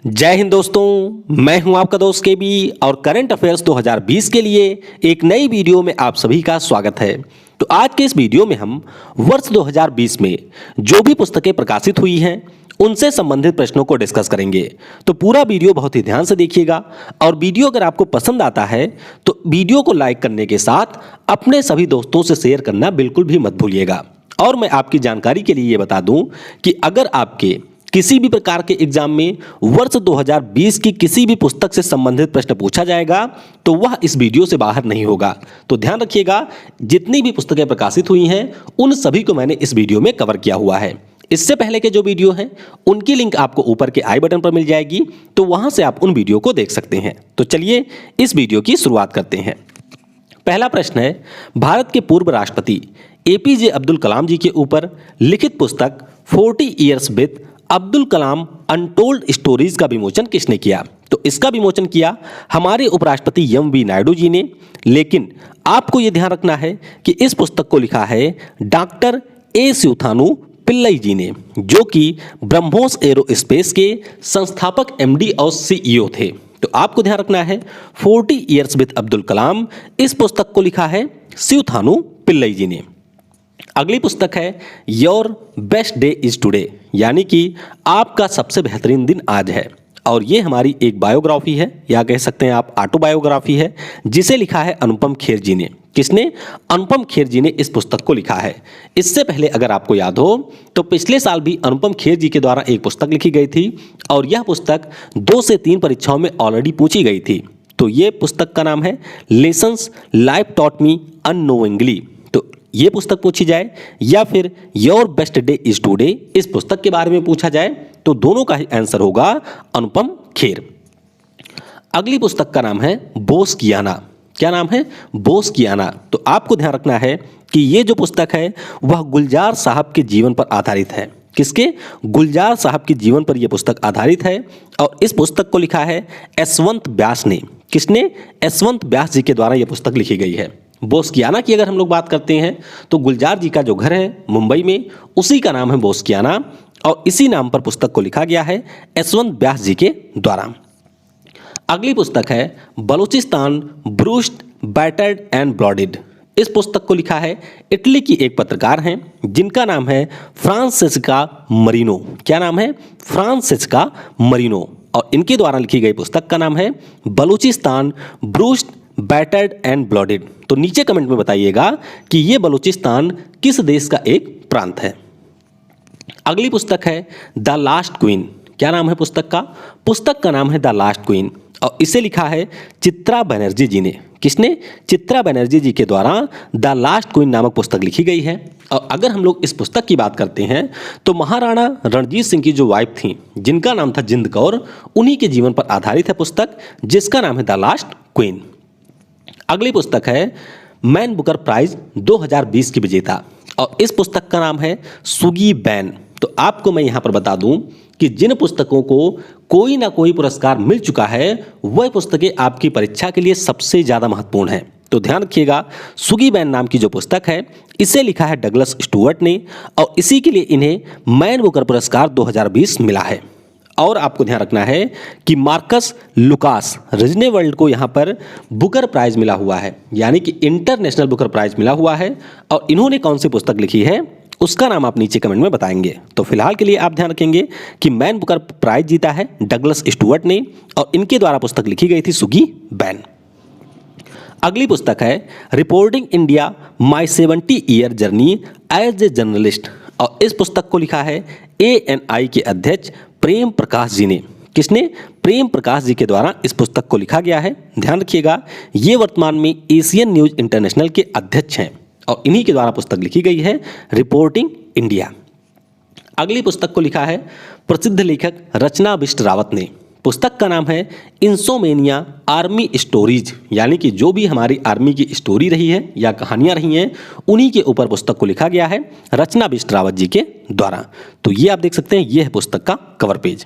जय हिंद दोस्तों, मैं हूं आपका दोस्त केबी और करंट अफेयर्स 2020 के लिए एक नई वीडियो में आप सभी का स्वागत है। तो आज के इस वीडियो में हम वर्ष 2020 में जो भी पुस्तकें प्रकाशित हुई हैं उनसे संबंधित प्रश्नों को डिस्कस करेंगे। तो पूरा वीडियो बहुत ही ध्यान से देखिएगा और वीडियो अगर आपको पसंद आता है तो वीडियो को लाइक करने के साथ अपने सभी दोस्तों से शेयर करना बिल्कुल भी मत भूलिएगा। और मैं आपकी जानकारी के लिए ये बता दूं कि अगर आपके किसी भी प्रकार के एग्जाम में वर्ष 2020 की किसी भी पुस्तक से संबंधित प्रश्न पूछा जाएगा तो वह इस वीडियो से बाहर नहीं होगा। तो ध्यान रखिएगा, जितनी भी पुस्तकें प्रकाशित हुई हैं उन सभी को मैंने इस वीडियो में कवर किया हुआ है। इससे पहले के जो वीडियो हैं उनकी लिंक आपको ऊपर के आई बटन पर मिल जाएगी, तो वहां से आप उन वीडियो को देख सकते हैं। तो चलिए इस वीडियो की शुरुआत करते हैं। पहला प्रश्न है, भारत के पूर्व राष्ट्रपति एपीजे अब्दुल कलाम जी के ऊपर लिखित पुस्तक 40 years with Abdul Kalam untold stories का विमोचन किसने किया? तो इसका विमोचन किया हमारे उपराष्ट्रपति एम.वी. नायडू जी ने। लेकिन आपको यह ध्यान रखना है कि इस पुस्तक को लिखा है डॉक्टर ए शिवथानु पिल्लई जी ने, जो कि ब्रह्मोस एरोस्पेस के संस्थापक एमडी और सीईओ थे। तो आपको ध्यान रखना है 40 ईयर्स विद अब्दुल कलाम, इस पुस्तक को लिखा है शिवथानु पिल्लई जी ने। अगली पुस्तक है your best day is today, यानी कि आपका सबसे बेहतरीन दिन आज है। और ये हमारी एक बायोग्राफी है या कह सकते हैं आप ऑटोबायोग्राफी है, जिसे लिखा है अनुपम खेर जी ने। किसने? अनुपम खेर जी ने इस पुस्तक को लिखा है। इससे पहले अगर आपको याद हो तो पिछले साल भी अनुपम खेर जी के द्वारा एक पुस्तक लिखी गई थी और यह पुस्तक 2 से 3 परीक्षाओं में ऑलरेडी पूछी गई थी। तो ये पुस्तक का नाम है lessons life taught me unknowingly. ये पुस्तक पूछी जाए या फिर your best day is today, इस पुस्तक के बारे में पूछा जाए तो दोनों का ही आंसर होगा अनुपम खेर। अगली पुस्तक का नाम है बोसकियाना। क्या नाम है? बोसकियाना। तो आपको ध्यान रखना है कि ये जो पुस्तक है वह गुलजार साहब के जीवन पर आधारित है। किसके? गुलजार साहब के जीवन पर यह पुस्तक आधारित है और इस पुस्तक को लिखा है यशवंत व्यास ने। किसने? यशवंत व्यास जी के द्वारा यह पुस्तक लिखी गई है। बोसकियाना की अगर हम लोग बात करते हैं तो गुलजार जी का जो घर है मुंबई में, उसी का नाम है बोसकियाना और इसी नाम पर पुस्तक को लिखा गया है यशवंत व्यास जी के द्वारा। अगली पुस्तक है बलूचिस्तान ब्रूस्ड बैटर्ड एंड ब्लॉडिड। इस पुस्तक को लिखा है इटली की एक पत्रकार हैं जिनका नाम है फ्रांसेस्का मरीनो। क्या नाम है? Francesca Merino. और इनके द्वारा लिखी गई पुस्तक का नाम है बलूचिस्तान ब्रूस्ड बैटर्ड एंड ब्लॉडेड। तो नीचे कमेंट में बताइएगा कि यह बलूचिस्तान किस देश का एक प्रांत है। अगली पुस्तक है द लास्ट क्वीन। क्या नाम है पुस्तक का? पुस्तक का नाम है द लास्ट क्वीन और इसे लिखा है चित्रा बनर्जी जी ने। किसने? चित्रा बनर्जी जी के द्वारा द लास्ट क्वीन नामक पुस्तक लिखी गई है। और अगर हम लोग इस पुस्तक की बात करते हैं तो महाराणा रणजीत सिंह की जो वाइफ थी जिनका नाम था जिंद कौर, उन्हीं के जीवन पर आधारित है पुस्तक जिसका नाम है द लास्ट क्वीन। अगली पुस्तक है मैन बुकर प्राइज 2020 की विजेता और इस पुस्तक का नाम है सुगी बैन। तो आपको मैं यहाँ पर बता दूं कि जिन पुस्तकों को कोई ना कोई पुरस्कार मिल चुका है वह पुस्तकें आपकी परीक्षा के लिए सबसे ज़्यादा महत्वपूर्ण है। तो ध्यान रखिएगा, सुगी बैन नाम की जो पुस्तक है इसे लिखा है डगलस स्टुअर्ट ने और इसी के लिए इन्हें मैन बुकर पुरस्कार 2020 मिला है। और आपको ध्यान रखना है कि मार्कस लुकास रिजनेवल्ड को यहाँ पर बुकर प्राइज मिला हुआ है, यानी कि इंटरनेशनल बुकर प्राइज मिला हुआ है। और इन्होंने कौन सी पुस्तक लिखी है उसका नाम आप नीचे कमेंट में बताएंगे। तो फिलहाल के लिए आप ध्यान रखेंगे कि मैन बुकर प्राइज जीता है डगलस स्टुअर्ट ने और इनके द्वारा पुस्तक लिखी गई थी सुगी बैन। अगली पुस्तक है reporting India my 70 year journey as a journalist और इस पुस्तक को लिखा है ANI के अध्यक्ष प्रेम प्रकाश जी ने। किसने? प्रेम प्रकाश जी के द्वारा इस पुस्तक को लिखा गया है। ध्यान रखिएगा, ये वर्तमान में एशियन न्यूज इंटरनेशनल के अध्यक्ष हैं और इन्हीं के द्वारा पुस्तक लिखी गई है रिपोर्टिंग इंडिया। अगली पुस्तक को लिखा है प्रसिद्ध लेखक रचना बिष्ट रावत ने। पुस्तक का नाम है इंसोमेनिया आर्मी स्टोरीज, यानी कि जो भी हमारी आर्मी की स्टोरी रही है या कहानियां रही हैं उन्हीं के ऊपर पुस्तक को लिखा गया है रचना बिष्ट रावत जी के द्वारा। तो ये आप देख सकते हैं, ये है पुस्तक का कवर पेज।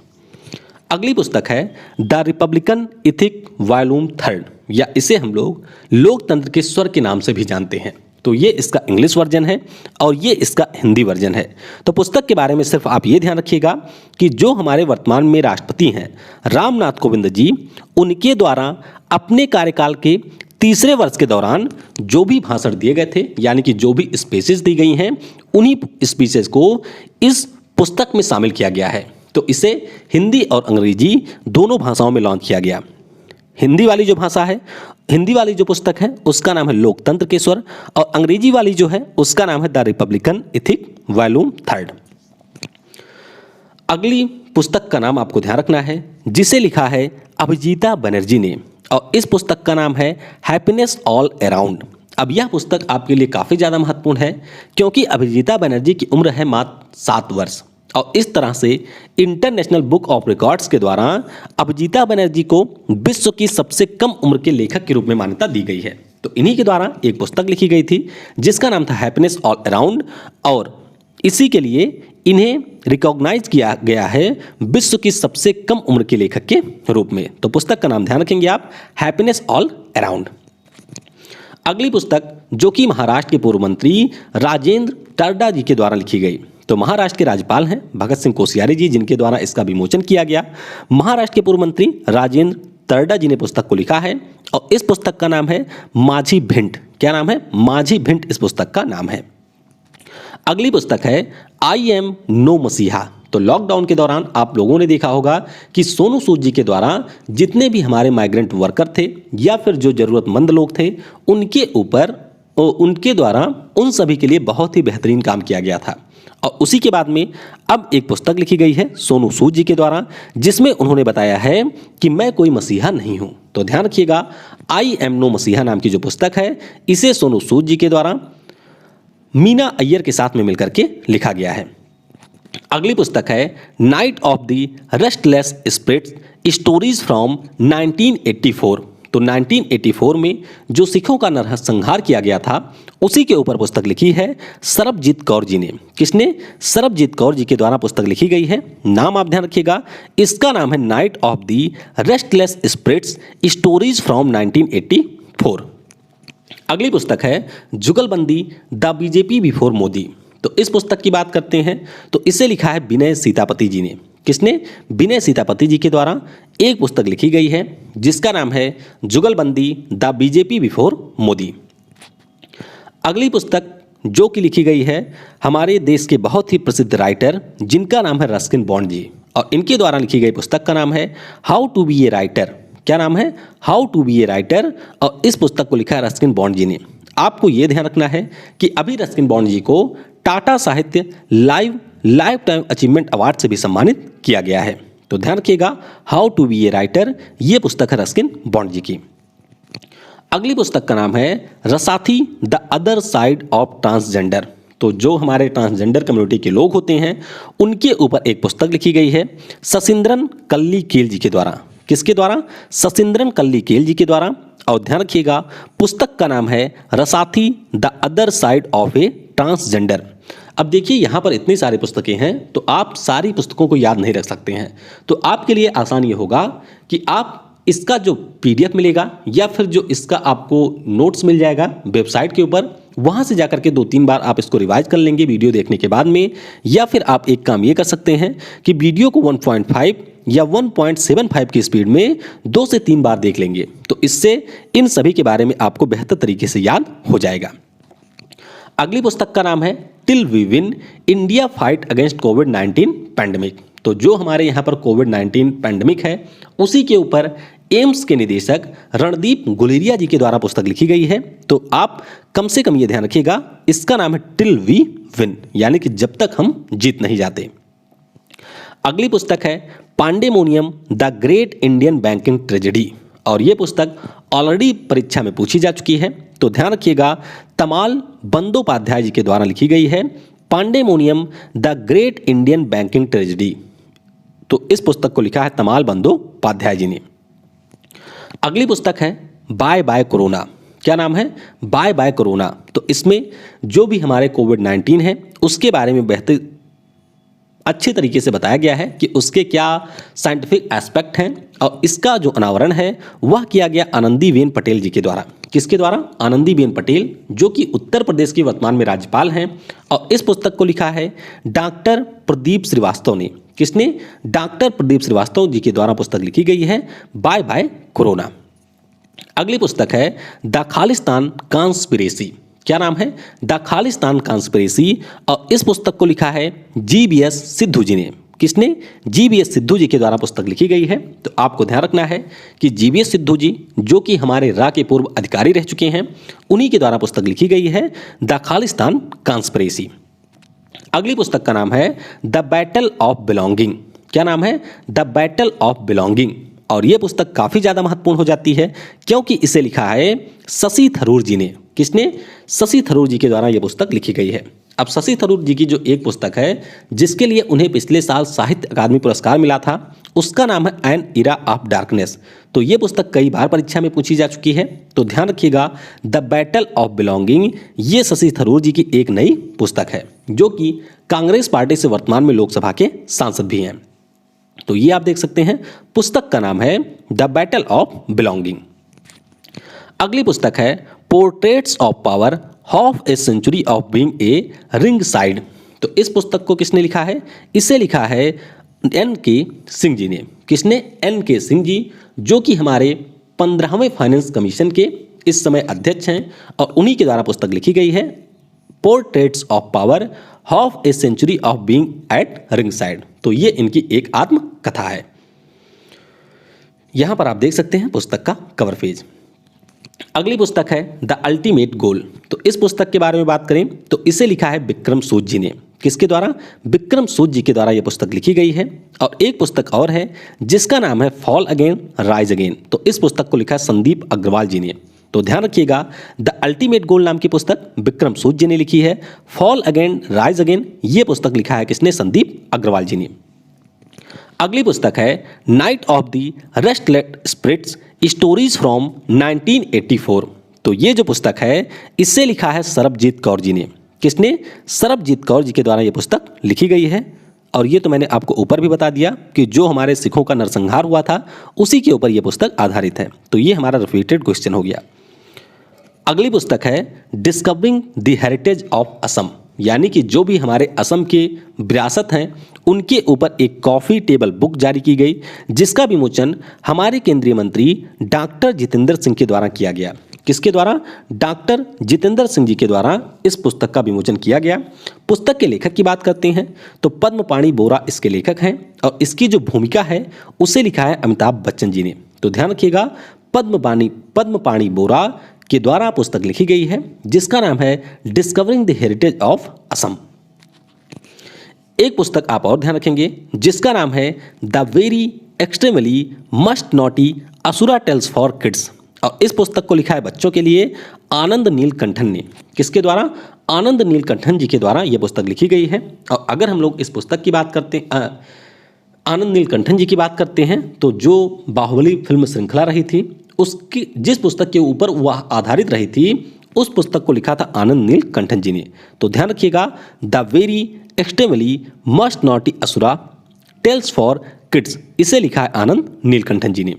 अगली पुस्तक है द रिपब्लिकन इथिक वॉल्यूम 3 या इसे हम लोग लोकतंत्र के स्वर के नाम से भी जानते हैं। तो ये इसका इंग्लिश वर्जन है और ये इसका हिंदी वर्जन है। तो पुस्तक के बारे में सिर्फ आप ये ध्यान रखिएगा कि जो हमारे वर्तमान में राष्ट्रपति हैं रामनाथ कोविंद जी, उनके द्वारा अपने कार्यकाल के तीसरे वर्ष के दौरान जो भी भाषण दिए गए थे, यानी कि जो भी स्पीचेस दी गई हैं, उन्हीं स्पीचेस को इस पुस्तक में शामिल किया गया है। तो इसे हिंदी और अंग्रेजी दोनों भाषाओं में लॉन्च किया गया। हिंदी वाली जो पुस्तक है उसका नाम है लोकतंत्र के स्वर, और अंग्रेजी वाली जो है उसका नाम है द रिपब्लिकन इथिक वॉल्यूम 3। अगली पुस्तक का नाम आपको ध्यान रखना है, जिसे लिखा है अभिजीता बनर्जी ने, और इस पुस्तक का नाम है हैप्पीनेस ऑल अराउंड। अब यह पुस्तक आपके लिए काफ़ी ज़्यादा महत्वपूर्ण है, क्योंकि अभिजीता बनर्जी की उम्र है मात्र 7 वर्ष, और इस तरह से इंटरनेशनल बुक ऑफ रिकॉर्ड्स के द्वारा अभिजीता बनर्जी को विश्व की सबसे कम उम्र के लेखक के रूप में मान्यता दी गई है। तो इन्हीं के द्वारा एक पुस्तक लिखी गई थी जिसका नाम था हैप्पीनेस ऑल अराउंड, और इसी के लिए इन्हें रिकॉग्नाइज किया गया है विश्व की सबसे कम उम्र के लेखक के रूप में। तो पुस्तक का नाम ध्यान रखेंगे आप, हैप्पीनेस ऑल अराउंड। अगली पुस्तक जो कि महाराष्ट्र के पूर्व मंत्री राजेंद्र टर्डा जी के द्वारा लिखी गई। तो महाराष्ट्र के राज्यपाल हैं भगत सिंह कोश्यारी जी, जिनके द्वारा इसका विमोचन किया गया। महाराष्ट्र के पूर्व मंत्री राजेंद्र टर्डा जी ने पुस्तक को लिखा है, और इस पुस्तक का नाम है माझी भिंड। क्या नाम है? माझी भिंड इस पुस्तक का नाम है। अगली पुस्तक है आई एम नो मसीहा। तो लॉकडाउन के दौरान आप लोगों ने देखा होगा कि सोनू सूद जी के द्वारा जितने भी हमारे माइग्रेंट वर्कर थे या फिर जो ज़रूरतमंद लोग थे, उनके द्वारा उन सभी के लिए बहुत ही बेहतरीन काम किया गया था। और उसी के बाद में अब एक पुस्तक लिखी गई है सोनू सूद जी के द्वारा, जिसमें उन्होंने बताया है कि मैं कोई मसीहा नहीं हूं। तो ध्यान रखिएगा, आई एम नो मसीहा नाम की जो पुस्तक है, इसे सोनू सूद जी के द्वारा मीना अय्यर के साथ में मिलकर के लिखा गया है। अगली पुस्तक है night of the restless spirits, stories from 1984। तो 1984 में जो सिखों का नरसंहार किया गया था, उसी के ऊपर पुस्तक लिखी है सरबजीत कौर जी ने। किसने? सरबजीत कौर जी के द्वारा पुस्तक लिखी गई है। नाम आप ध्यान रखिएगा, इसका नाम है night of the restless spirits, stories from 1984। अगली पुस्तक है जुगलबंदी, द बीजेपी बिफोर मोदी। तो इस पुस्तक की बात करते हैं तो इसे लिखा है विनय सीतापति जी ने। किसने? विनय सीतापति जी के द्वारा एक पुस्तक लिखी गई है जिसका नाम है जुगलबंदी, द बीजेपी बिफोर मोदी। अगली पुस्तक जो कि लिखी गई है हमारे देश के बहुत ही प्रसिद्ध राइटर जिनका नाम है रस्किन बॉन्ड जी, और इनके द्वारा लिखी गई पुस्तक का नाम है how to be a writer. क्या नाम है? How to be a writer, और इस पुस्तक को लिखा है रस्किन बॉन्ड जी ने। आपको ये ध्यान रखना है कि अभी रस्किन बॉन्ड जी को टाटा साहित्य लाइफ टाइम अचीवमेंट अवार्ड से भी सम्मानित किया गया है। तो ध्यान रखिएगा, how to be a writer, ये पुस्तक है रस्किन बॉन्ड जी की। अगली पुस्तक का नाम है Rasathi, the other side of transgender. तो जो हमारे ट्रांसजेंडर कम्युनिटी के लोग होते हैं उनके ऊपर एक पुस्तक लिखी गई है ससिंद्रन कल्लीकेल जी के द्वारा। किसके द्वारा? ससिंद्रन कल्लीकेल जी के द्वारा। और ध्यान रखिएगा, पुस्तक का नाम है Rasathi, the other side of a transgender. अब देखिए यहाँ पर इतनी सारी पुस्तकें हैं तो आप सारी पुस्तकों को याद नहीं रख सकते हैं। तो आपके लिए आसान ये होगा कि आप इसका जो PDF मिलेगा या फिर जो इसका आपको नोट्स मिल जाएगा वेबसाइट के ऊपर, वहाँ से जाकर के 2-3 बार आप इसको रिवाइज कर लेंगे वीडियो देखने के बाद में। या फिर आप एक काम ये कर सकते हैं कि वीडियो को 1.5 या 1.75 की स्पीड में 2 से 3 बार देख लेंगे, तो इससे इन सभी के बारे में आपको बेहतर तरीके से याद हो जाएगा। अगली पुस्तक का नाम है till we win, India fight against कोविड-19 पैंडेमिक। तो जो हमारे यहाँ पर कोविड-19 पैंडेमिक है उसी के ऊपर एम्स के निदेशक रणदीप गुलेरिया जी के द्वारा पुस्तक लिखी गई है। तो आप कम से कम ये ध्यान रखिएगा, इसका नाम है टिल वी विन, यानी कि जब तक हम जीत नहीं जाते। अगली पुस्तक है pandemonium, the great Indian banking tragedy, और ये पुस्तक ऑलरेडी परीक्षा में पूछी जा चुकी है। तो ध्यान रखिएगा, तमाल बंदोपाध्याय जी के द्वारा लिखी गई है pandemonium, the great Indian banking tragedy. तो इस पुस्तक को लिखा है तमाल बंदोपाध्याय जी ने। अगली पुस्तक है बाय बाय कोरोना। क्या नाम है? Bye bye corona. तो इसमें जो भी हमारे कोविड-19 है उसके बारे में बेहतर अच्छे तरीके से बताया गया है कि उसके क्या साइंटिफिक एस्पेक्ट हैं, और इसका जो अनावरण है वह किया गया आनंदीबेन पटेल जी के द्वारा। किसके द्वारा? आनंदीबेन पटेल, जो कि उत्तर प्रदेश की वर्तमान में राज्यपाल हैं। और इस पुस्तक को लिखा है डॉक्टर प्रदीप श्रीवास्तव ने। किसने? डॉक्टर प्रदीप श्रीवास्तव जी के द्वारा पुस्तक लिखी गई है, बाय बाय कोरोना। अगली पुस्तक है द खालिस्तान कॉन्स्पिरेसी। क्या नाम है? The Khalistan conspiracy. और इस पुस्तक को लिखा है जीबीएस सिद्धू जी ने। किसने? जीबीएस सिद्धू जी के द्वारा पुस्तक लिखी गई है। तो आपको ध्यान रखना है कि जीबीएस सिद्धू जी, जो कि हमारे रा के पूर्व अधिकारी रह चुके हैं, उन्हीं के द्वारा पुस्तक लिखी गई है द खालिस्तान कॉन्स्पिरेसी। अगली पुस्तक का नाम है द बैटल ऑफ बिलोंगिंग। क्या नाम है? The battle of belonging. और यह पुस्तक काफ़ी ज़्यादा महत्वपूर्ण हो जाती है क्योंकि इसे लिखा है शशि थरूर जी ने। किसने? शशि थरूर जी के द्वारा यह पुस्तक लिखी गई है। अब शशि थरूर जी की जो एक पुस्तक है जिसके लिए उन्हें पिछले साल साहित्य अकादमी पुरस्कार मिला था, उसका नाम है एन इरा ऑफ डार्कनेस। तो ये पुस्तक कई बार परीक्षा में पूछी जा चुकी है, तो ध्यान रखिएगा द बैटल ऑफ बिलोंगिंग ये शशि थरूर जी की एक नई पुस्तक है, जो कि कांग्रेस पार्टी से वर्तमान में लोकसभा के सांसद भी हैं। तो ये आप देख सकते हैं, पुस्तक का नाम है द बैटल ऑफ बिलोंगिंग। अगली पुस्तक है portraits of power, half a century of being a ring side. तो इस पुस्तक को किसने लिखा है? इसे लिखा है एन के सिंह जी ने। किसने? एन के सिंह जी, जो कि हमारे 15वें फाइनेंस कमीशन के इस समय अध्यक्ष हैं, और उन्हीं के द्वारा पुस्तक लिखी गई है portraits of power, half a century of being at ring side. तो ये इनकी एक आत्मकथा है। यहां पर आप देख सकते हैं पुस्तक का कवर पेज। अगली पुस्तक है द अल्टीमेट गोल। तो इस पुस्तक के बारे में बात करें तो इसे लिखा है विक्रम सूद जी ने। किसके द्वारा? विक्रम सूद जी के द्वारा यह पुस्तक लिखी गई है। और एक पुस्तक और है जिसका नाम है फॉल अगेन राइज अगेन। तो इस पुस्तक को लिखा है संदीप अग्रवाल जी ने। तो ध्यान रखिएगा, द अल्टीमेट गोल नाम की पुस्तक विक्रम सूद जी ने लिखी है। फॉल अगेन राइज अगेन ये पुस्तक लिखा है किसने? संदीप अग्रवाल जी ने। अगली पुस्तक है night of the restless spirits, stories from 1984। तो ये जो पुस्तक है इससे लिखा है सरबजीत कौर जी ने। किसने? सरबजीत कौर जी के द्वारा ये पुस्तक लिखी गई है। और ये तो मैंने आपको ऊपर भी बता दिया कि जो हमारे सिखों का नरसंहार हुआ था उसी के ऊपर यह पुस्तक आधारित है। तो ये हमारा रिपीटेड क्वेश्चन हो गया। अगली पुस्तक है discovering the heritage of Assam, यानी कि जो भी हमारे असम के विरासत हैं उनके ऊपर एक कॉफी टेबल बुक जारी की गई, जिसका विमोचन हमारे केंद्रीय मंत्री डॉक्टर जितेंद्र सिंह के द्वारा किया गया। किसके द्वारा? डॉक्टर जितेंद्र सिंह जी के द्वारा इस पुस्तक का विमोचन किया गया। पुस्तक के लेखक की बात करते हैं तो पद्मपाणि बोरा इसके लेखक हैं, और इसकी जो भूमिका है उसे लिखा है अमिताभ बच्चन जी ने। तो ध्यान रखिएगा, पद्मपाणि बोरा के द्वारा पुस्तक लिखी गई है जिसका नाम है discovering the heritage of Assam. एक पुस्तक आप और ध्यान रखेंगे जिसका नाम है the very extremely must naughty asura tales for kids. और इस पुस्तक को लिखा है बच्चों के लिए आनंद नीलकंठन ने। किसके द्वारा? आनंद नीलकंठन जी के द्वारा यह पुस्तक लिखी गई है। और अगर हम लोग इस पुस्तक की बात करते हैं, आनंद नीलकंठन जी की बात करते हैं, तो जो बाहुबली फिल्म श्रृंखला रही थी उसकी जिस पुस्तक के ऊपर वह आधारित रही थी उस पुस्तक को लिखा था आनंद नीलकंठन जी ने। तो ध्यान रखिएगा, the very extremely must naughty asura tales for kids, इसे लिखा है आनंद नीलकंठन जी ने।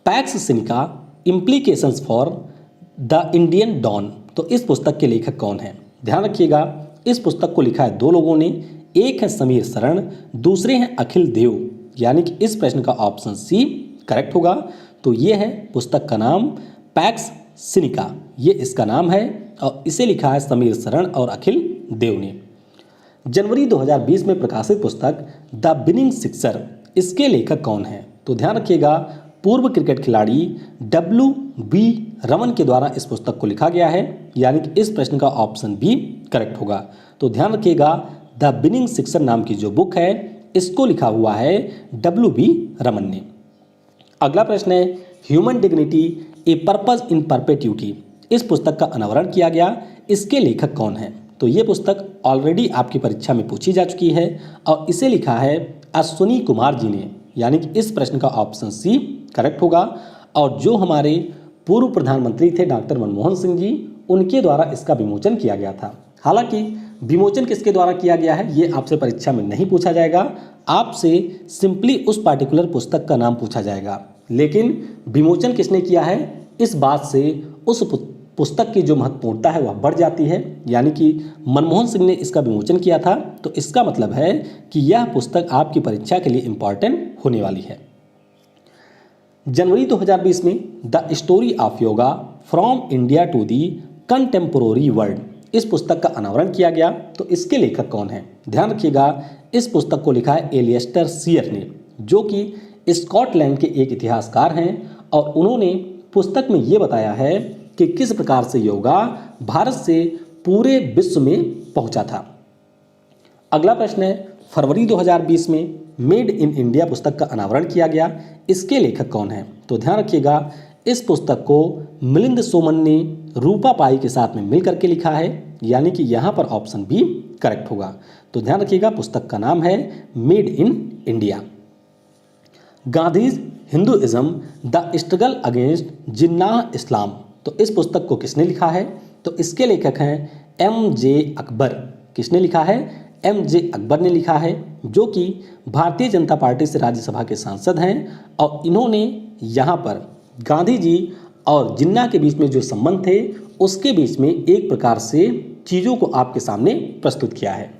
Pax sinica implications for the Indian dawn. तो इस पुस्तक के लेखक कौन है? ध्यान रखिएगा, इस पुस्तक को लिखा है दो लोगों ने, एक है समीर शरण, दूसरे हैं अखिल देव, यानी कि इस प्रश्न का ऑप्शन सी करेक्ट होगा। तो ये है पुस्तक का नाम पैक्स सिनिका, ये इसका नाम है, और इसे लिखा है समीर शरण और अखिल देव ने। जनवरी 2020 में प्रकाशित पुस्तक द विनिंग सिक्सर, इसके लेखक कौन है? तो ध्यान रखिएगा, पूर्व क्रिकेट खिलाड़ी W.B. रमन के द्वारा इस पुस्तक को लिखा गया है, यानी कि इस प्रश्न का ऑप्शन बी करेक्ट होगा। तो ध्यान रखिएगा, द विनिंग सिक्सर नाम की जो बुक है इसको लिखा हुआ है W.B. रमन ने। अगला प्रश्न है human dignity a purpose in perpetuity, इस पुस्तक का अनावरण किया गया, इसके लेखक कौन है? तो ये पुस्तक ऑलरेडी आपकी परीक्षा में पूछी जा चुकी है और इसे लिखा है अश्विनी कुमार जी ने, यानी कि इस प्रश्न का ऑप्शन सी करेक्ट होगा। और जो हमारे पूर्व प्रधानमंत्री थे डॉक्टर मनमोहन सिंह जी, उनके द्वारा इसका विमोचन किया गया था। हालांकि विमोचन किसके द्वारा किया गया है ये आपसे परीक्षा में नहीं पूछा जाएगा, आपसे सिंपली उस पार्टिकुलर पुस्तक का नाम पूछा जाएगा, लेकिन विमोचन किसने किया है इस बात से उस पुस्तक की जो महत्वपूर्णता है वह बढ़ जाती है, यानी कि मनमोहन सिंह ने इसका विमोचन किया था, तो इसका मतलब है कि यह पुस्तक आपकी परीक्षा के लिए इंपॉर्टेंट होने वाली है। जनवरी 2020 में the story of yoga from India to the contemporary world, इस पुस्तक का अनावरण किया गया। तो इसके लेखक कौन है? ध्यान रखिएगा, इस पुस्तक को लिखा है एलियस्टर सियर ने, जो कि स्कॉटलैंड के एक इतिहासकार हैं, और उन्होंने पुस्तक में ये बताया है कि किस प्रकार से योगा भारत से पूरे विश्व में पहुंचा था। अगला प्रश्न है, फरवरी 2020 में मेड इन इंडिया पुस्तक का अनावरण किया गया, इसके लेखक कौन है? तो ध्यान रखिएगा, इस पुस्तक को मिलिंद सोमन ने रूपा पाई के साथ में मिलकर के लिखा है, यानी कि यहाँ पर ऑप्शन बी करेक्ट होगा। तो ध्यान रखिएगा, पुस्तक का नाम है made in India. Gandhi's Hinduism the struggle against Jinnah Islam, तो इस पुस्तक को किसने लिखा है? तो इसके लेखक हैं MJ अकबर। किसने लिखा है? MJ अकबर ने लिखा है, जो कि भारतीय जनता पार्टी से राज्यसभा के सांसद हैं, और इन्होंने यहाँ पर गांधी जी और जिन्ना के बीच में जो संबंध थे उसके बीच में एक प्रकार से चीज़ों को आपके सामने प्रस्तुत किया है।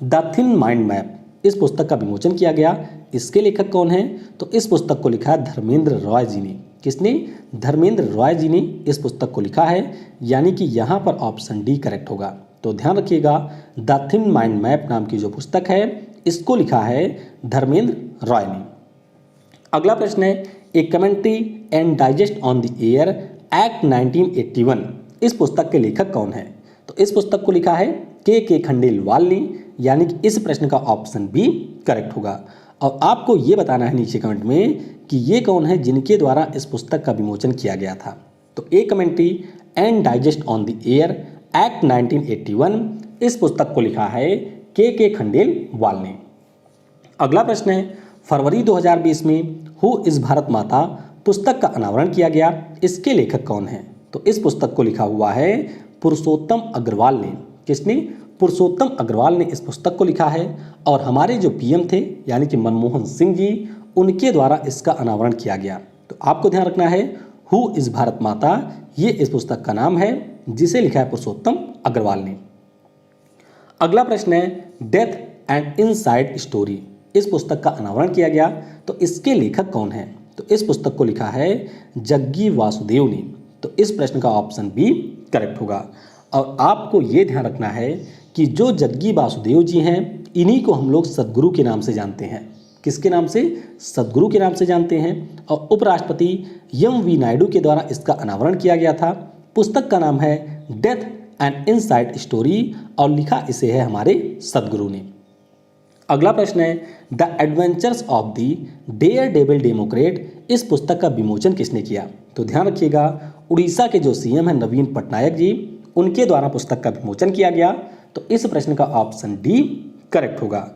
द थिन माइंड मैप, इस पुस्तक का विमोचन किया गया, इसके लेखक कौन हैं? तो इस पुस्तक को लिखा है धर्मेंद्र रॉय जी ने। किसने? धर्मेंद्र रॉय जी ने इस पुस्तक को लिखा है, यानी कि यहाँ पर ऑप्शन डी करेक्ट होगा। तो ध्यान रखिएगा, द थिन माइंड मैप नाम की जो पुस्तक है इसको लिखा है धर्मेंद्र रॉय ने। अगला प्रश्न है, a commentary and digest on the air act 1981, इस पुस्तक के लेखक कौन है? तो इस पुस्तक को लिखा है के खंडेलवाल ने, यानी कि इस प्रश्न का ऑप्शन बी करेक्ट होगा। और आपको ये बताना है नीचे कमेंट में कि ये कौन है जिनके द्वारा इस पुस्तक का विमोचन किया गया था। तो a commentary and digest on the air act 1981, इस पुस्तक को लिखा है के खंडेलवाल ने। अगला प्रश्न है, फरवरी 2020 में हु इज भारत माता पुस्तक का अनावरण किया गया, इसके लेखक कौन है? तो इस पुस्तक को लिखा हुआ है पुरुषोत्तम अग्रवाल ने। किसने? पुरुषोत्तम अग्रवाल ने इस पुस्तक को लिखा है, और हमारे जो PM थे यानी कि मनमोहन सिंह जी, उनके द्वारा इसका अनावरण किया गया। तो आपको ध्यान रखना है, हु इज भारत माता, ये इस पुस्तक का नाम है जिसे लिखा है पुरुषोत्तम अग्रवाल ने। अगला प्रश्न है, डेथ एंड इनसाइड स्टोरी, इस पुस्तक का अनावरण किया गया, तो इसके लेखक कौन है? तो इस पुस्तक को लिखा है जग्गी वासुदेव ने। तो इस प्रश्न का ऑप्शन बी करेक्ट होगा। और आपको ये ध्यान रखना है कि जो जग्गी वासुदेव जी हैं, इन्हीं को हम लोग सद्गुरु के नाम से जानते हैं। किसके नाम से? सद्गुरु के नाम से जानते हैं। और उपराष्ट्रपति MV नायडू के द्वारा इसका अनावरण किया गया था। पुस्तक का नाम है डेथ एंड इनसाइड स्टोरी, और लिखा इसे है हमारे सद्गुरु ने। अगला प्रश्न है, the adventures of the daredevil democrat, इस पुस्तक का विमोचन किसने किया? तो ध्यान रखिएगा, उड़ीसा के जो CM हैं नवीन पटनायक जी, उनके द्वारा पुस्तक का विमोचन किया गया। तो इस प्रश्न का ऑप्शन डी करेक्ट होगा।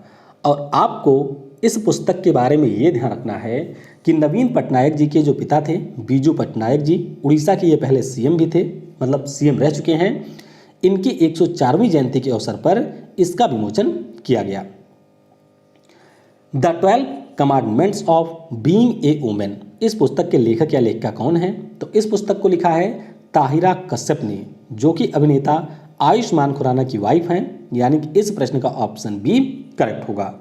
और आपको इस पुस्तक के बारे में ये ध्यान रखना है कि नवीन पटनायक जी के जो पिता थे बीजू पटनायक जी, उड़ीसा के ये पहले CM भी थे, मतलब CM रह चुके हैं। इनकी 104वीं जयंती के अवसर पर इसका विमोचन किया गया। The 12 commandments of being A women, इस पुस्तक के लेखक या लेखिका कौन है? तो इस पुस्तक को लिखा है ताहिरा कश्यप ने, जो कि अभिनेता आयुष्मान खुराना की वाइफ हैं, यानी कि इस प्रश्न का ऑप्शन बी करेक्ट होगा।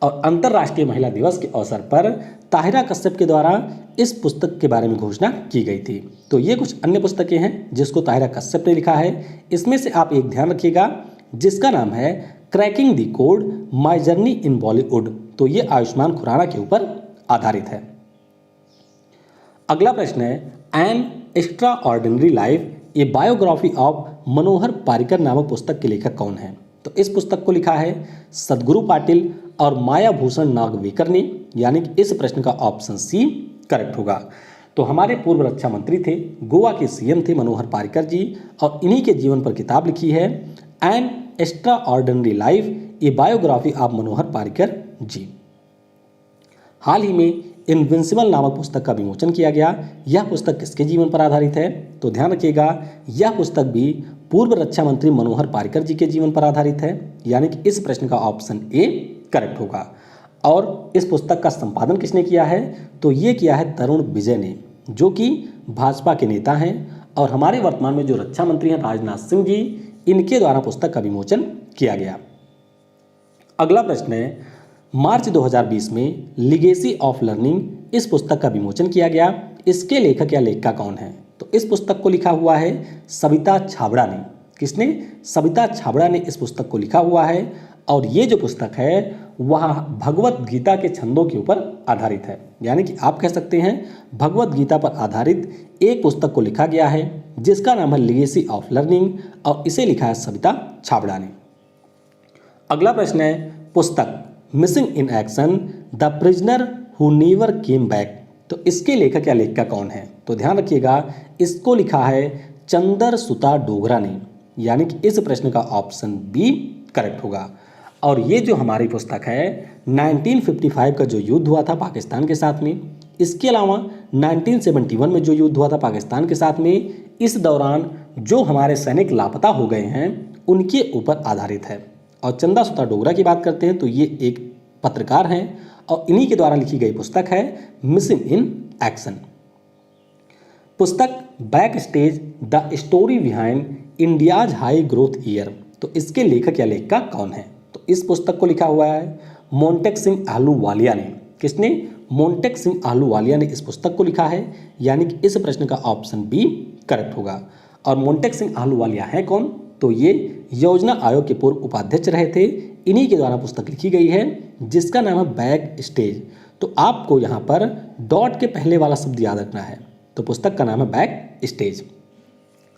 और अंतर्राष्ट्रीय महिला दिवस के अवसर पर ताहिरा कश्यप के द्वारा इस पुस्तक के बारे में घोषणा की गई थी। तो ये कुछ अन्य पुस्तकें हैं जिसको ताहिरा कश्यप ने लिखा है। इसमें से आप एक ध्यान रखिएगा जिसका नाम है cracking the code my journey in Bollywood, तो ये आयुष्मान खुराना के ऊपर आधारित है। अगला प्रश्न है, an extraordinary life a biography of Manohar Parrikar नामक पुस्तक के लेखक कौन है? तो इस पुस्तक को लिखा है सदगुरु पाटिल और माया भूषण नागवेकर ने, यानी कि इस प्रश्न का ऑप्शन सी करेक्ट होगा। तो हमारे पूर्व रक्षा मंत्री थे, गोवा के CM थे मनोहर पारिकर जी, और इन्हीं के जीवन पर किताब लिखी है an extraordinary life a biography of Manohar Parrikar ji. हाल ही में इनविंसिबल नामक पुस्तक का विमोचन किया गया। यह पुस्तक किसके जीवन पर आधारित है? तो ध्यान रखिएगा, यह पुस्तक भी पूर्व रक्षा मंत्री मनोहर पारिकर जी के जीवन पर आधारित है, यानी कि इस प्रश्न का ऑप्शन ए करेक्ट होगा। और इस पुस्तक का संपादन किसने किया है? तो ये किया है तरुण विजय ने, जो कि भाजपा के नेता हैं और हमारे वर्तमान में जो रक्षा मंत्री हैं राजनाथ सिंह जी, इनके द्वारा पुस्तक का विमोचन किया गया। अगला प्रश्न है, मार्च 2020 में लिगेसी ऑफ लर्निंग इस पुस्तक का विमोचन किया गया। इसके लेखक या लेखिका कौन है? तो इस पुस्तक को लिखा हुआ है सविता छाबड़ा ने। किसने? सविता छाबड़ा ने इस पुस्तक को लिखा हुआ है और ये जो पुस्तक है वह भगवत गीता के छंदों के ऊपर आधारित है। यानी कि आप कह सकते हैं भगवत गीता पर आधारित एक पुस्तक को लिखा गया है जिसका नाम है लिगेसी ऑफ लर्निंग और इसे लिखा है सविता छाबड़ा ने। अगला प्रश्न है, पुस्तक missing in action the prisoner who never came back, तो इसके लेखक या लेखिका कौन है? तो ध्यान रखिएगा, इसको लिखा है चंदर सुता डोगरा ने। यानी कि इस प्रश्न का ऑप्शन बी करेक्ट होगा। और ये जो हमारी पुस्तक है 1955 का जो युद्ध हुआ था पाकिस्तान के साथ में, इसके अलावा 1971 में जो युद्ध हुआ था पाकिस्तान के साथ में, इस दौरान जो हमारे सैनिक लापता हो गए हैं उनके ऊपर आधारित है। और चंदा सुता डोगरा की बात करते हैं तो ये एक पत्रकार हैं और इन्हीं के द्वारा लिखी गई पुस्तक है मिसिंग इन एक्शन। पुस्तक back stage the story behind India's high growth year, तो इसके लेखक या लेखिका कौन है? तो इस पुस्तक को लिखा हुआ है मोंटेक सिंह आहलूवालिया ने। किसने? मोंटेक सिंह आहलूवालिया ने इस पुस्तक को लिखा है। यानी कि इस प्रश्न का ऑप्शन बी करेक्ट होगा। और मोंटेक सिंह आहलूवालिया है कौन? तो ये योजना आयोग के पूर्व उपाध्यक्ष रहे थे। इन्हीं के द्वारा पुस्तक लिखी गई है जिसका नाम है बैक स्टेज। तो आपको यहाँ पर डॉट के पहले वाला शब्द याद रखना है। तो पुस्तक का नाम है बैक स्टेज।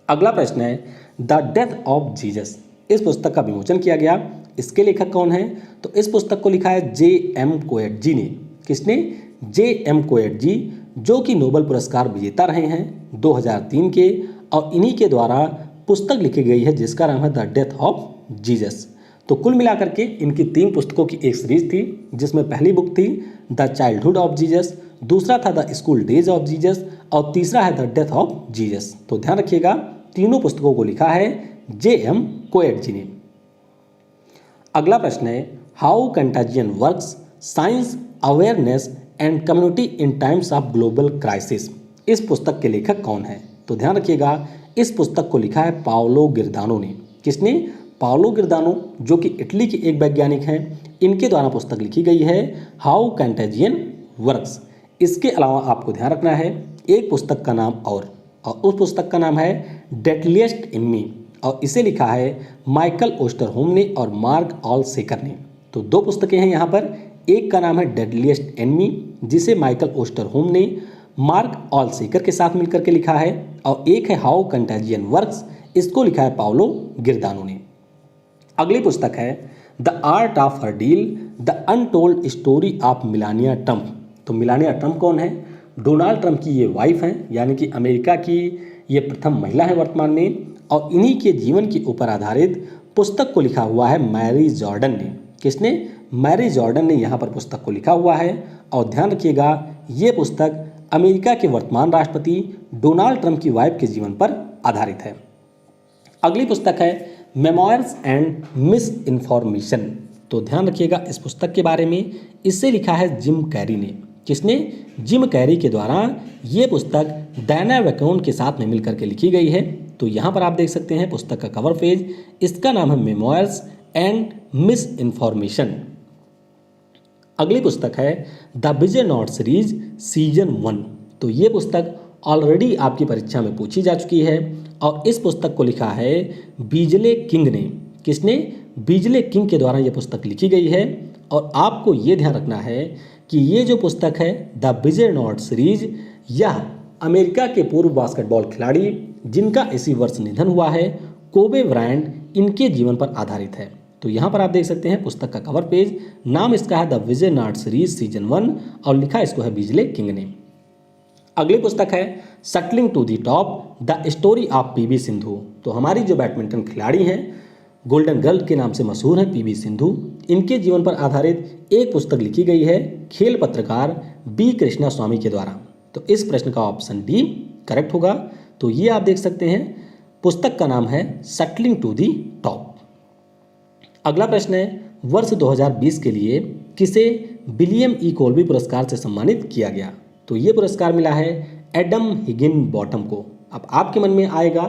अगला प्रश्न है, द डेथ ऑफ जीसस इस पुस्तक का विमोचन किया गया। इसके लेखक कौन है? तो इस पुस्तक को लिखा है जे.एम. कोएटजी ने। किसने? जे.एम. कोएटजी, जो कि नोबेल पुरस्कार विजेता रहे हैं 2003 के, और इन्हीं के द्वारा पुस्तक लिखी गई है जिसका नाम है द डेथ ऑफ जीसस। तो कुल मिलाकर के इनकी 3 पुस्तकों की एक सीरीज थी जिसमें पहली बुक थी द चाइल्डहुड ऑफ जीसस, दूसरा था the school days of Jesus और तीसरा है द डेथ ऑफ जीसस। तो ध्यान रखिएगा, तीनों पुस्तकों को लिखा है जे.एम. कोएटजी ने। अगला प्रश्न है, how contagion works science awareness and community in times of global crisis इस पुस्तक के लेखक कौन है? तो ध्यान रखिएगा, इस पुस्तक को लिखा है पाओलो गिरदानो ने। किसने? पाओलो गिरदानो, जो कि इटली के एक वैज्ञानिक हैं। इनके द्वारा पुस्तक लिखी गई है हाउ कंटाजियन वर्क्स। इसके अलावा आपको ध्यान रखना है एक पुस्तक का नाम और उस पुस्तक का नाम है डेडलिएस्ट एनिमी और इसे लिखा है माइकल ओस्टरहोम ने और मार्क ऑल सेकर ने। तो 2 पुस्तकें हैं यहाँ पर, एक का नाम है डेडलिएस्ट एनिमी जिसे माइकल ओस्टरहोम ने मार्क ऑल सेकर के साथ मिलकर के लिखा है, और एक है हाउ कंटाजियन वर्क्स, इसको लिखा है पाओलो गिरदानो ने। अगली पुस्तक है the art of her deal the untold story of Melania Trump. तो मिलानिया ट्रंप कौन है? डोनाल्ड ट्रंप की ये वाइफ हैं, यानी कि अमेरिका की ये प्रथम महिला है वर्तमान में, और इन्हीं के जीवन के ऊपर आधारित पुस्तक को लिखा हुआ है मैरी जॉर्डन ने। किसने? मैरी जॉर्डन ने यहाँ पर पुस्तक को लिखा हुआ है। और ध्यान रखिएगा, ये पुस्तक अमेरिका के वर्तमान राष्ट्रपति डोनाल्ड ट्रंप की वाइफ के जीवन पर आधारित है। अगली पुस्तक है मेमोयर्स एंड मिस इन्फॉर्मेशन। तो ध्यान रखिएगा इस पुस्तक के बारे में, इससे लिखा है जिम कैरी ने। किसने? जिम कैरी के द्वारा ये पुस्तक डायना वैकोन के साथ में मिलकर के लिखी गई है। तो यहाँ पर आप देख सकते हैं पुस्तक का कवर पेज, इसका नाम है मेमोयर्स एंड मिस इन्फॉर्मेशन। अगली पुस्तक है the Vijay not series season 1। तो ये पुस्तक ऑलरेडी आपकी परीक्षा में पूछी जा चुकी है और इस पुस्तक को लिखा है बीजले किंग ने। किसने? बीजले किंग के द्वारा ये पुस्तक लिखी गई है। और आपको ये ध्यान रखना है कि ये जो पुस्तक है द विजय नॉट सीरीज, यह अमेरिका के पूर्व बास्केटबॉल खिलाड़ी जिनका इसी वर्ष निधन हुआ है कोबे ब्रायंट, इनके जीवन पर आधारित है। तो यहाँ पर आप देख सकते हैं पुस्तक का कवर पेज, नाम इसका है the Vijay not series season 1 और लिखा इसको है बीजले किंग ने। अगली पुस्तक है shuttling to the top the story of PV Sindhu. तो हमारी जो बैडमिंटन खिलाड़ी हैं, गोल्डन गर्ल के नाम से मशहूर है पीवी सिंधु, इनके जीवन पर आधारित एक पुस्तक लिखी गई है खेल पत्रकार बी कृष्णा स्वामी के द्वारा। तो इस प्रश्न का ऑप्शन डी करेक्ट होगा। तो ये आप देख सकते हैं पुस्तक का नाम है शटलिंग टू दी टॉप। अगला प्रश्न है वर्ष 2020 के लिए किसे विलियम ई कोल्बी पुरस्कार से सम्मानित किया गया? तो ये पुरस्कार मिला है एडम हिगिन बॉटम को। अब आपके मन में आएगा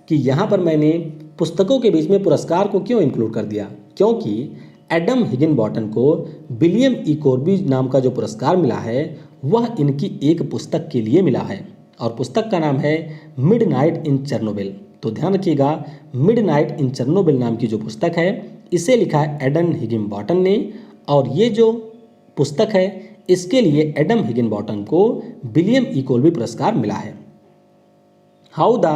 कि यहाँ पर मैंने पुस्तकों के बीच में पुरस्कार को क्यों इंक्लूड कर दिया, क्योंकि एडम हिगिन बॉटम को विलियम ई कॉर्बी नाम का जो पुरस्कार मिला है वह इनकी एक पुस्तक के लिए मिला है और पुस्तक का नाम है मिडनाइट इन चेर्नोबिल। तो ध्यान रखिएगा, मिडनाइट इन चेर्नोबिल नाम की जो पुस्तक है इसे लिखा है एडम हिगिन बॉटम ने और ये जो पुस्तक है इसके लिए एडम हिगिन बॉटम को विलियम ई कॉर्बी पुरस्कार मिला है। How the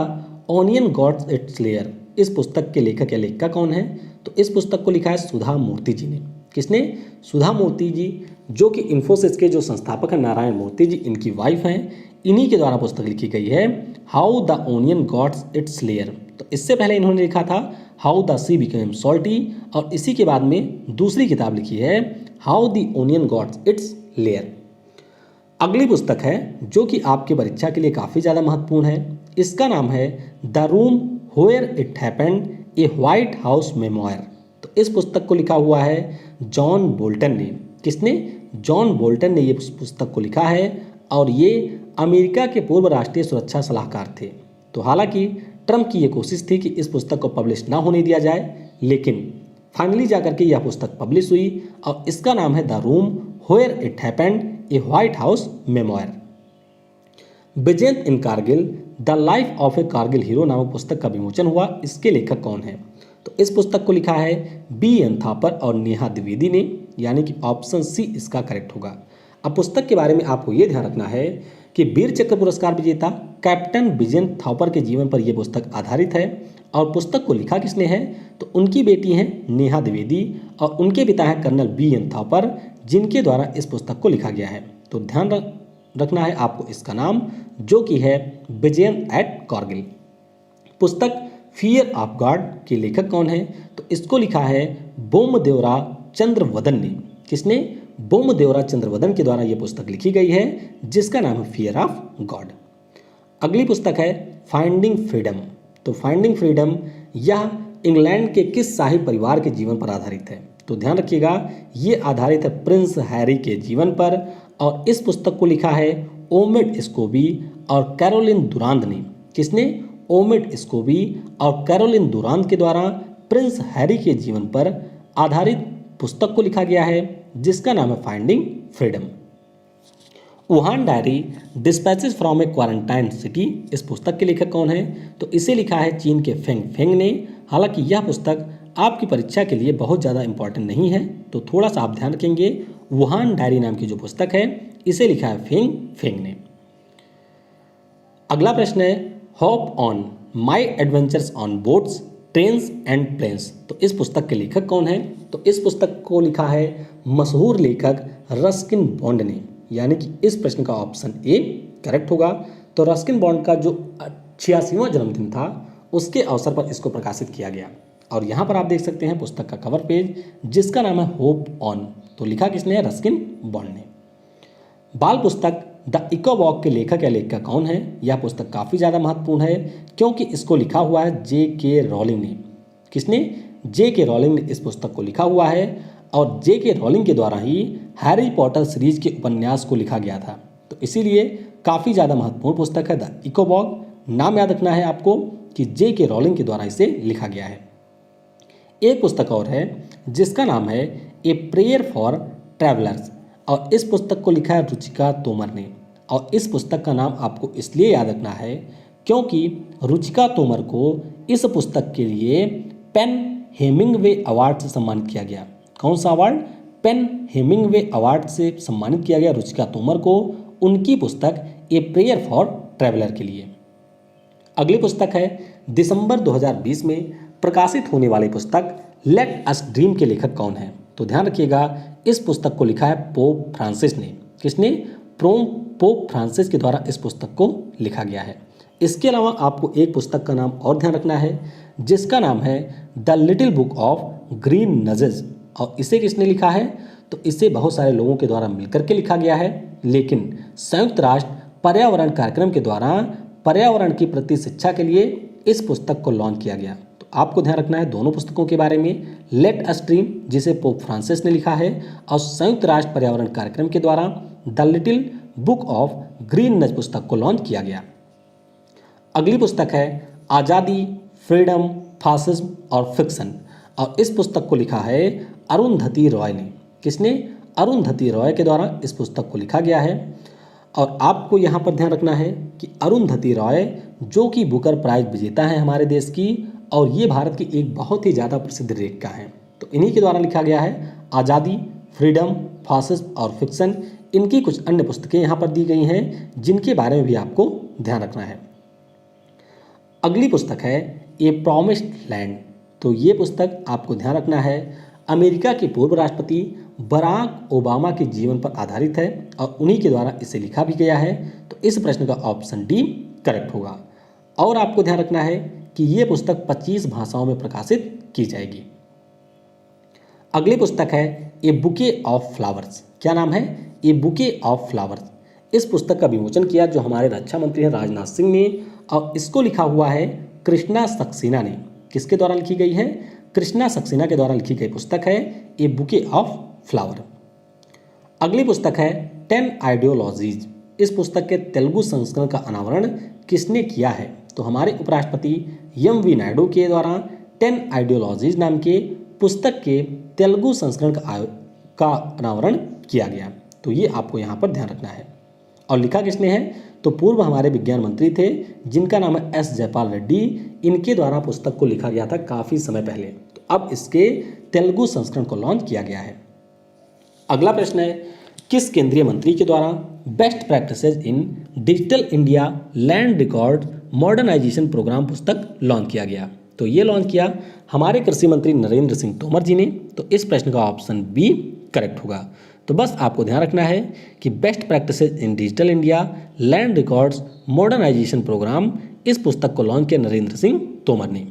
onion gots it's layer, इस पुस्तक के लेखक या लेखिका कौन है? तो इस पुस्तक को लिखा है सुधा मूर्ति जी ने। किसने? सुधा मूर्ति जी, जो कि इन्फोसिस के जो संस्थापक हैं नारायण मूर्ति जी, इनकी वाइफ हैं। इन्हीं के द्वारा पुस्तक लिखी गई है how the onion gots it's layer. तो इससे पहले इन्होंने लिखा था how the C became salty और इसी के बाद में दूसरी किताब लिखी है how the onion gots it's layer. अगली पुस्तक है जो कि आपके परीक्षा के लिए काफ़ी ज़्यादा महत्वपूर्ण है। इसका नाम है the room where it happened, a White House memoir. तो इस पुस्तक को लिखा हुआ है जॉन बोल्टन ने। किसने? जॉन बोल्टन ने ये पुस्तक को लिखा है और ये अमेरिका के पूर्व राष्ट्रीय सुरक्षा सलाहकार थे। तो हालांकि ट्रंप की ये कोशिश थी कि इस पुस्तक को पब्लिश ना होने दिया जाए, लेकिन फाइनली जाकर के यह पुस्तक पब्लिश हुई और इसका नाम है the room where it happened, a White House memoir. Vijayant in Kargil, the life of a Kargil hero नामक पुस्तक का विमोचन हुआ। इसके लेखक कौन है? तो इस पुस्तक को लिखा है B.N. थापर और नेहा द्विवेदी ने, यानी कि ऑप्शन सी इसका करेक्ट होगा। अब पुस्तक के बारे में आपको ये ध्यान रखना है कि वीर चक्र पुरस्कार विजेता कैप्टन विजेंट थापर के जीवन पर यह पुस्तक आधारित है और पुस्तक को लिखा किसने है? तो उनकी बेटी हैं नेहा द्विवेदी और उनके पिता हैं कर्नल B.N. थापर, जिनके द्वारा इस पुस्तक को लिखा गया है। तो ध्यान रखना है आपको इसका नाम, जो कि है विजयन एट कारगिल। पुस्तक फियर ऑफ गॉड के लेखक कौन है? तो इसको लिखा है बोमदेवरा चंद्रवदन ने। किसने? बोमदेवरा चंद्रवदन के द्वारा यह पुस्तक लिखी गई है जिसका नाम है फियर ऑफ गॉड। अगली पुस्तक है फाइंडिंग फ्रीडम। तो फाइंडिंग फ्रीडम यह इंग्लैंड के किस शाही परिवार के जीवन पर आधारित है? तो ध्यान रखिएगा, ये आधारित है प्रिंस हैरी के जीवन पर और इस पुस्तक को लिखा है ओमेड स्कोबी और कैरोलिन दुरांद ने। किसने? ओमेड स्कोबी और कैरोलिन दुरांद के द्वारा प्रिंस हैरी के जीवन पर आधारित पुस्तक को लिखा गया है जिसका नाम है finding freedom. Wuhan diary dispatches from A quarantine city, इस पुस्तक के लेखक कौन है? तो इसे लिखा है चीन के फेंग फेंग ने। हालांकि यह पुस्तक आपकी परीक्षा के लिए बहुत ज़्यादा इंपॉर्टेंट नहीं है, तो थोड़ा सा आप ध्यान रखेंगे। वुहान डायरी नाम की जो पुस्तक है इसे लिखा है फेंग फेंग ने। अगला प्रश्न है hope on my adventures on boats trains and planes. तो इस पुस्तक के लेखक कौन है? तो इस पुस्तक को लिखा है मशहूर लेखक रस्किन बॉन्ड ने, यानी कि इस प्रश्न का ऑप्शन ए करेक्ट होगा। तो रस्किन बॉन्ड का जो 86वां जन्मदिन था उसके अवसर पर इसको प्रकाशित किया गया और यहाँ पर आप देख सकते हैं पुस्तक का कवर पेज जिसका नाम है होप ऑन। तो लिखा किसने है? रस्किन बॉन्ड ने। बाल पुस्तक द इकोबॉग के लेखक या लेखिका कौन है? यह पुस्तक काफ़ी ज़्यादा महत्वपूर्ण है क्योंकि इसको लिखा हुआ है J.K. रॉलिंग ने। किसने? J.K. रॉलिंग ने इस पुस्तक को लिखा हुआ है और J.K. रॉलिंग के द्वारा ही हैरी पॉटर सीरीज के उपन्यास को लिखा गया था। तो इसीलिए काफ़ी ज़्यादा महत्वपूर्ण पुस्तक है द इकोबॉग। नाम याद रखना है आपको कि J.K. रॉलिंग के द्वारा इसे लिखा गया है। एक पुस्तक और है जिसका नाम है ए प्रेयर फॉर ट्रैवलर्स और इस पुस्तक को लिखा है रुचिका तोमर ने। और इस पुस्तक का नाम आपको इसलिए याद रखना है क्योंकि रुचिका तोमर को इस पुस्तक के लिए पेन हेमिंगवे अवार्ड से सम्मानित किया गया। कौन सा अवार्ड? पेन हेमिंगवे अवार्ड से सम्मानित किया गया रुचिका तोमर को उनकी पुस्तक ए प्रेयर फॉर ट्रैवलर के लिए। अगली पुस्तक है दिसंबर 2020 में प्रकाशित होने वाली पुस्तक लेट अस ड्रीम के लेखक कौन है? तो ध्यान रखिएगा, इस पुस्तक को लिखा है पोप फ्रांसिस ने। किसने? पोप फ्रांसिस के द्वारा इस पुस्तक को लिखा गया है। इसके अलावा आपको एक पुस्तक का नाम और ध्यान रखना है जिसका नाम है the little book of green nudges और इसे किसने लिखा है? तो इसे बहुत सारे लोगों के द्वारा मिलकर के लिखा गया है, लेकिन संयुक्त राष्ट्र पर्यावरण कार्यक्रम के द्वारा पर्यावरण की प्रति शिक्षा के लिए इस पुस्तक को लॉन्च किया गया। तो आपको ध्यान रखना है दोनों पुस्तकों के बारे में, लेट अस ड्रीम जिसे पोप फ्रांसिस ने लिखा है और संयुक्त राष्ट्र पर्यावरण कार्यक्रम के द्वारा the little book of green नज पुस्तक को लॉन्च किया गया। अगली पुस्तक है आज़ादी, फ्रीडम, फासिज्म और फिक्शन, और इस पुस्तक को लिखा है अरुंधति रॉय ने। किसने? अरुंधति रॉय के द्वारा इस पुस्तक को लिखा गया है। और आपको यहाँ पर ध्यान रखना है कि अरुंधति रॉय जो कि बुकर प्राइज विजेता है हमारे देश की, और ये भारत की एक बहुत ही ज़्यादा प्रसिद्ध लेखिका हैं। तो इन्हीं के द्वारा लिखा गया है आज़ादी, फ्रीडम, फासिज्म और फिक्शन। इनकी कुछ अन्य पुस्तकें यहाँ पर दी गई हैं जिनके बारे में भी आपको ध्यान रखना है। अगली पुस्तक है ए प्रॉमिस्ड लैंड। तो ये पुस्तक आपको ध्यान रखना है, अमेरिका के पूर्व राष्ट्रपति बराक ओबामा के जीवन पर आधारित है और उन्हीं के द्वारा इसे लिखा भी गया है। तो इस प्रश्न का ऑप्शन डी करेक्ट होगा। और आपको ध्यान रखना है कि ये पुस्तक 25 भाषाओं में प्रकाशित की जाएगी। अगली पुस्तक है ए बुके ऑफ फ्लावर्स। क्या नाम है? ए बुके ऑफ फ्लावर्स। इस पुस्तक का विमोचन किया जो हमारे रक्षा मंत्री हैं राजनाथ सिंह ने, और इसको लिखा हुआ है कृष्णा सक्सेना ने। किसके द्वारा लिखी गई है? कृष्णा सक्सेना के द्वारा लिखी गई पुस्तक है ए बुके ऑफ फ्लावर। अगली पुस्तक है 10 आइडियोलॉजीज। इस पुस्तक के तेलुगु संस्करण का अनावरण किसने किया है? तो हमारे उपराष्ट्रपति एम.वी. नायडू के द्वारा 10 आइडियोलॉजीज नाम के पुस्तक के तेलुगु संस्करण का अनावरण किया गया। तो ये आपको यहाँ पर ध्यान रखना है। और लिखा किसने है? तो पूर्व हमारे विज्ञान मंत्री थे जिनका नाम है एस जयपाल रेड्डी। इनके द्वारा पुस्तक को लिखा गया था काफ़ी समय पहले। तो अब इसके तेलुगु संस्करण को लॉन्च किया गया है। अगला प्रश्न है किस केंद्रीय मंत्री के द्वारा best practices in digital India land record modernisation programme पुस्तक लॉन्च किया गया? तो ये लॉन्च किया हमारे कृषि मंत्री नरेंद्र सिंह तोमर जी ने। तो इस प्रश्न का ऑप्शन बी करेक्ट होगा। तो बस आपको ध्यान रखना है कि best practices in digital India land records modernisation programme, इस पुस्तक को लॉन्च किया नरेंद्र सिंह तोमर ने।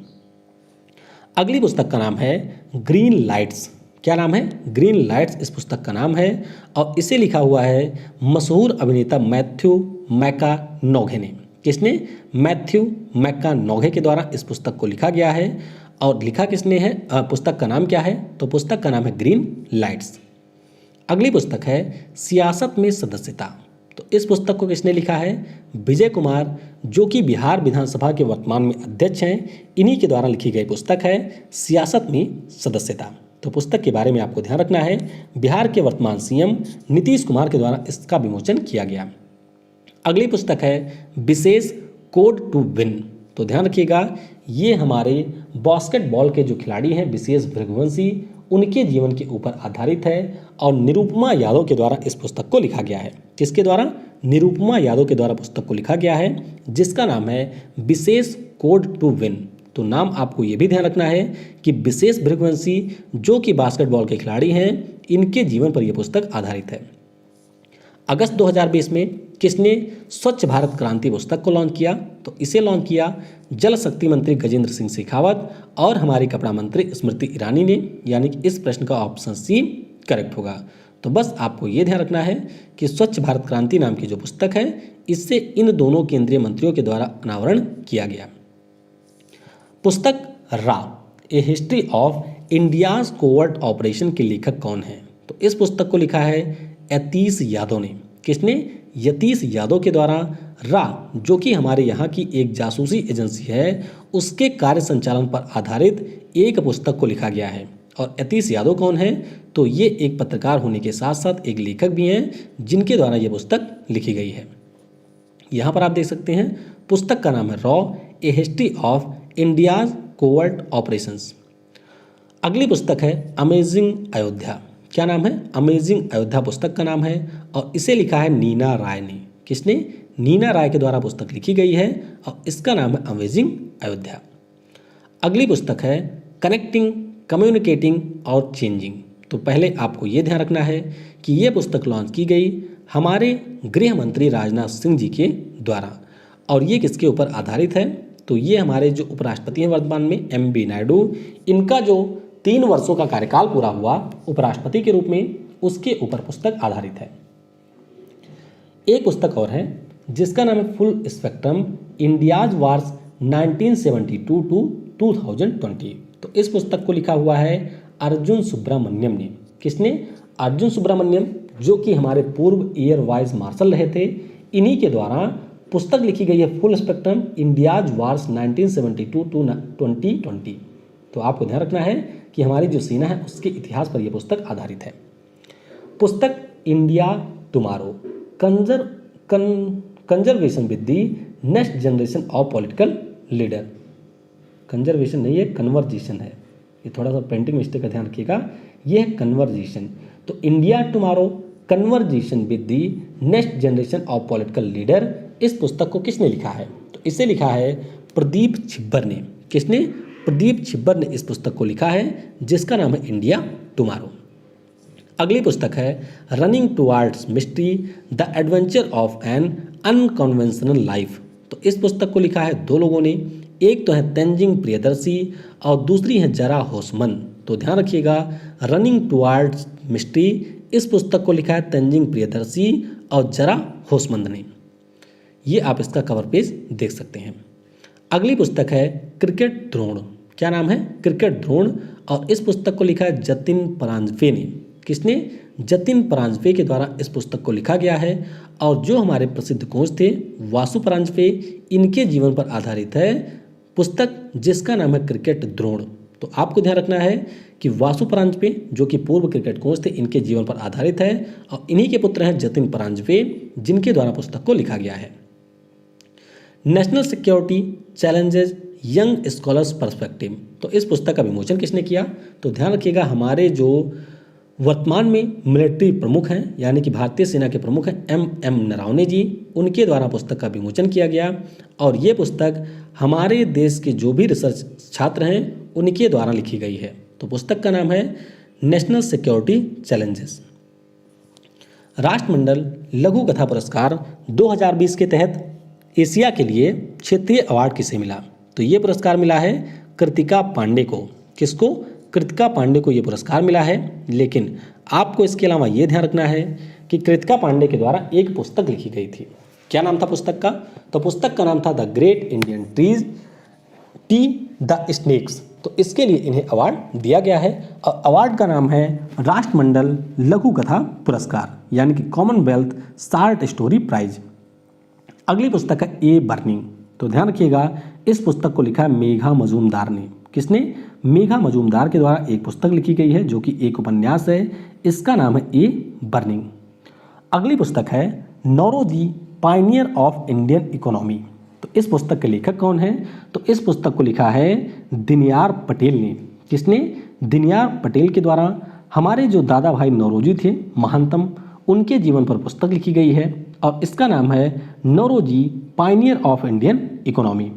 अगली पुस्तक का नाम है ग्रीन लाइट्स। क्या नाम है? ग्रीन लाइट्स इस पुस्तक का नाम है और इसे लिखा हुआ है मशहूर अभिनेता मैथ्यू मैकानोघे ने। किसने? मैथ्यू मैकानोघे के द्वारा इस पुस्तक को लिखा गया है। और लिखा किसने है? पुस्तक का नाम क्या है? तो पुस्तक का नाम है ग्रीन लाइट्स। अगली पुस्तक है सियासत में सदस्यता। तो इस पुस्तक को किसने लिखा है? विजय कुमार, जो कि बिहार विधानसभा के वर्तमान में अध्यक्ष हैं। इन्हीं के द्वारा लिखी गई पुस्तक है सियासत में सदस्यता। तो पुस्तक के बारे में आपको ध्यान रखना है, बिहार के वर्तमान सीएम नीतीश कुमार के द्वारा इसका विमोचन किया गया। अगली पुस्तक है विशेष कोड टू विन। तो ध्यान रखिएगा, ये हमारे बास्केटबॉल के जो खिलाड़ी हैं विशेष भृगुवंशी, उनके जीवन के ऊपर आधारित है और निरुपमा यादव के द्वारा इस पुस्तक को लिखा गया है। किसके द्वारा? निरुपमा यादव के द्वारा पुस्तक को लिखा गया है, जिसका नाम है विशेष कोड टू विन। तो नाम आपको ये भी ध्यान रखना है कि विशेष भृगुवंशी जो कि बास्केटबॉल के खिलाड़ी हैं, इनके जीवन पर यह पुस्तक आधारित है। अगस्त 2020 में किसने स्वच्छ भारत क्रांति पुस्तक को लॉन्च किया? तो इसे लॉन्च किया जल शक्ति मंत्री गजेंद्र सिंह शेखावत और हमारी कपड़ा मंत्री स्मृति ईरानी ने, यानी कि इस प्रश्न का ऑप्शन सी करेक्ट होगा। तो बस आपको ये ध्यान रखना है कि स्वच्छ भारत क्रांति नाम की जो पुस्तक है, इससे इन दोनों केंद्रीय मंत्रियों के द्वारा अनावरण किया गया। पुस्तक रा a history of India's covert operation के लेखक कौन है? तो इस पुस्तक को लिखा है यतीश यादव ने। किसने? यतीश यादव के द्वारा रा, जो कि हमारे यहाँ की एक जासूसी एजेंसी है, उसके कार्य संचालन पर आधारित एक पुस्तक को लिखा गया है। और यतीश यादव कौन है? तो ये एक पत्रकार होने के साथ साथ एक लेखक भी हैं, जिनके द्वारा ये पुस्तक लिखी गई है। यहाँ पर आप देख सकते हैं पुस्तक का नाम है raw A history of India's covert operations. अगली पुस्तक है अमेजिंग अयोध्या। क्या नाम है? अमेजिंग अयोध्या पुस्तक का नाम है और इसे लिखा है नीना राय ने। किसने? नीना राय के द्वारा पुस्तक लिखी गई है और इसका नाम है अमेजिंग अयोध्या। अगली पुस्तक है कनेक्टिंग, कम्युनिकेटिंग और चेंजिंग। तो पहले आपको ये ध्यान रखना है कि ये पुस्तक लॉन्च की गई हमारे गृह मंत्री राजनाथ सिंह जी के द्वारा। और ये किसके ऊपर आधारित है? तो ये हमारे जो उपराष्ट्रपति हैं वर्तमान में एम.बी. नायडू, इनका जो 3 वर्षों का कार्यकाल पूरा हुआ उपराष्ट्रपति के रूप में, उसके ऊपर पुस्तक आधारित है। एक पुस्तक और है जिसका नाम है full spectrum India's wars 1972 to 2020। तो इस पुस्तक को लिखा हुआ है अर्जुन सुब्रमण्यम ने। किसने? अर्जुन सुब्रमण्यम, जो कि हमारे पूर्व एयर वाइस मार्शल रहे थे। इन्हीं के द्वारा पुस्तक लिखी गई है full spectrum India's wars 1972 to 2020। तो आपको ध्यान रखना है कि हमारी जो सेना है उसके इतिहास पर यह पुस्तक आधारित है। पुस्तक India tomorrow conservation with the next generation of political leader. Conservation नहीं है, कन्वर्जेशन है, ये थोड़ा सा पेंटिंग मिस्टेक का ध्यान रखिएगा, ये है कन्वर्जेशन। तो India tomorrow conversation with the next generation of political leader, इस पुस्तक को किसने लिखा है? तो इसे लिखा है प्रदीप छिब्बर ने। किसने? प्रदीप छिब्बर ने इस पुस्तक को लिखा है, जिसका नाम है इंडिया टुमारो। अगली पुस्तक है running towards mystery the adventure of an unconventional life. तो इस पुस्तक को लिखा है दो लोगों ने, एक तो है तेंजिंग प्रियदर्शी और दूसरी है जरा होसमन। तो ध्यान रखिएगा, रनिंग टुवार्ड्स मिस्ट्री, इस पुस्तक को लिखा है तेंजिंग प्रियदर्शी और जरा होसमंद ने। ये आप इसका कवर पेज देख सकते हैं। अगली पुस्तक है क्रिकेट द्रोण। क्या नाम है? क्रिकेट द्रोण। और इस पुस्तक को लिखा है जतिन परांजपे ने। किसने? जतिन परांजपे के द्वारा इस पुस्तक को लिखा गया है। और जो हमारे प्रसिद्ध कोच थे वासु परांजपे, इनके जीवन पर आधारित है पुस्तक, जिसका नाम है क्रिकेट द्रोण। तो आपको ध्यान रखना है कि वासु परांजपे जो कि पूर्व क्रिकेट कोच थे, इनके जीवन पर आधारित है और इन्हीं के पुत्र हैं जतिन परांजपे, जिनके द्वारा पुस्तक को लिखा गया है। National security challenges young scholars perspective. तो इस पुस्तक का विमोचन किसने किया? तो ध्यान रखिएगा, हमारे जो वर्तमान में मिलिट्री प्रमुख हैं, यानी कि भारतीय सेना के प्रमुख हैं एम नरावने जी, उनके द्वारा पुस्तक का विमोचन किया गया। और ये पुस्तक हमारे देश के जो भी रिसर्च छात्र हैं उनके द्वारा लिखी गई है। तो पुस्तक का नाम है नेशनल सिक्योरिटी चैलेंजेस। राष्ट्रमंडल लघु कथा पुरस्कार 2020 के तहत एशिया के लिए क्षेत्रीय अवार्ड किसे मिला? तो ये पुरस्कार मिला है कृतिका पांडे को। किसको? कृतिका पांडे को ये पुरस्कार मिला है। लेकिन आपको इसके अलावा ये ध्यान रखना है कि कृतिका पांडे के द्वारा एक पुस्तक लिखी गई थी। क्या नाम था पुस्तक का? तो पुस्तक का नाम था the great Indian trees to the snakes. तो इसके लिए इन्हें अवार्ड दिया गया है और अवार्ड का नाम है राष्ट्रमंडल लघु कथा पुरस्कार, यानी कि कॉमनवेल्थ शॉर्ट स्टोरी प्राइज। अगली पुस्तक है ए बर्निंग। तो ध्यान रखिएगा, इस पुस्तक को लिखा है मेघा मजूमदार ने। किसने? मेघा मजूमदार के द्वारा एक पुस्तक लिखी गई है जो कि एक उपन्यास है। इसका नाम है ए बर्निंग। अगली पुस्तक है Naoroji pioneer of Indian economy. तो इस पुस्तक के लेखक कौन है? तो इस पुस्तक को लिखा है दिनयार पटेल ने। किसने? दिनयार पटेल के द्वारा हमारे जो दादा भाई नौरोजी थे महानतम, उनके जीवन पर पुस्तक लिखी गई है और इसका नाम है Naoroji pioneer of Indian economy.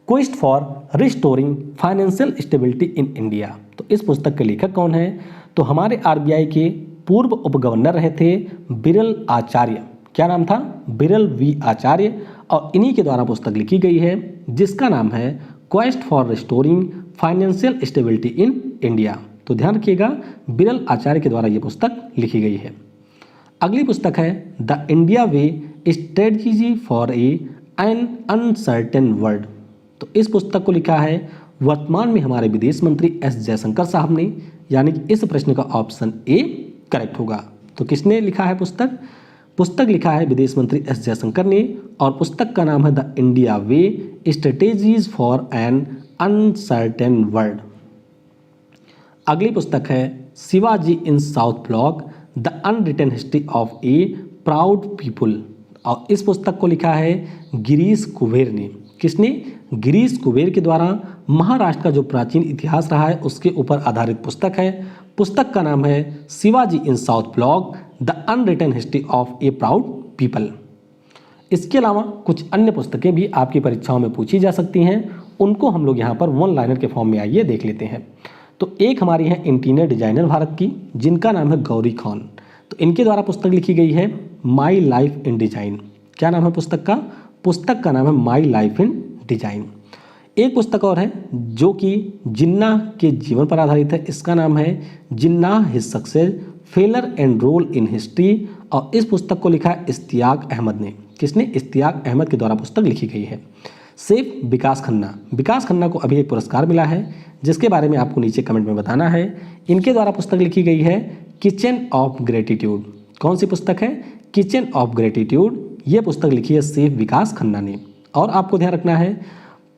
Quest for restoring financial stability in India. तो इस पुस्तक के लेखक कौन है? तो हमारे आरबीआई के पूर्व उप गवर्नर रहे थे बिरल आचार्य। क्या नाम था? बिरल वी आचार्य। और इन्हीं के द्वारा पुस्तक लिखी गई है जिसका नाम है quest for restoring financial stability in India. तो ध्यान रखिएगा, बिरल आचार्य के द्वारा ये पुस्तक लिखी गई है। अगली पुस्तक है the India way strategy for an uncertain world. तो इस पुस्तक को लिखा है वर्तमान में हमारे विदेश मंत्री एस जयशंकर साहब ने, यानी कि इस प्रश्न का ऑप्शन ए करेक्ट होगा। तो किसने लिखा है पुस्तक? पुस्तक लिखा है विदेश मंत्री एस जयशंकर ने और पुस्तक का नाम है the India way strategies for an uncertain world. अगली पुस्तक है Shivaji in South Block the unwritten history of a proud people. और इस पुस्तक को लिखा है गिरीश कुबेर ने। किसने? गिरीश कुबेर के द्वारा महाराष्ट्र का जो प्राचीन इतिहास रहा है उसके ऊपर आधारित पुस्तक है। पुस्तक का नाम है Shivaji in South Block the unwritten history of a proud people. इसके अलावा कुछ अन्य पुस्तकें भी आपकी परीक्षाओं में पूछी जा सकती हैं, उनको हम लोग यहाँ पर वन लाइनर के फॉर्म में आइए देख लेते हैं। तो एक हमारी है इंटीरियर डिजाइनर भारत की, जिनका नाम है गौरी खान। तो इनके द्वारा पुस्तक लिखी गई है माई लाइफ इन डिजाइन। क्या नाम है पुस्तक का? पुस्तक का नाम है माई लाइफ इन डिजाइन। एक पुस्तक और है जो कि जिन्ना के जीवन पर आधारित है। इसका नाम है Jinnah his success failure and role in history और इस पुस्तक को लिखा है इश्तियाक अहमद ने। किसने? इश्तियाक अहमद के द्वारा पुस्तक लिखी गई है। सेफ विकास खन्ना। विकास खन्ना को अभी एक पुरस्कार मिला है जिसके बारे में आपको नीचे कमेंट में बताना है। इनके द्वारा पुस्तक लिखी गई है किचन ऑफ ग्रेटिट्यूड। कौन सी पुस्तक है? Kitchen of gratitude. ये पुस्तक लिखी है शिव विकास खन्ना ने। और आपको ध्यान रखना है,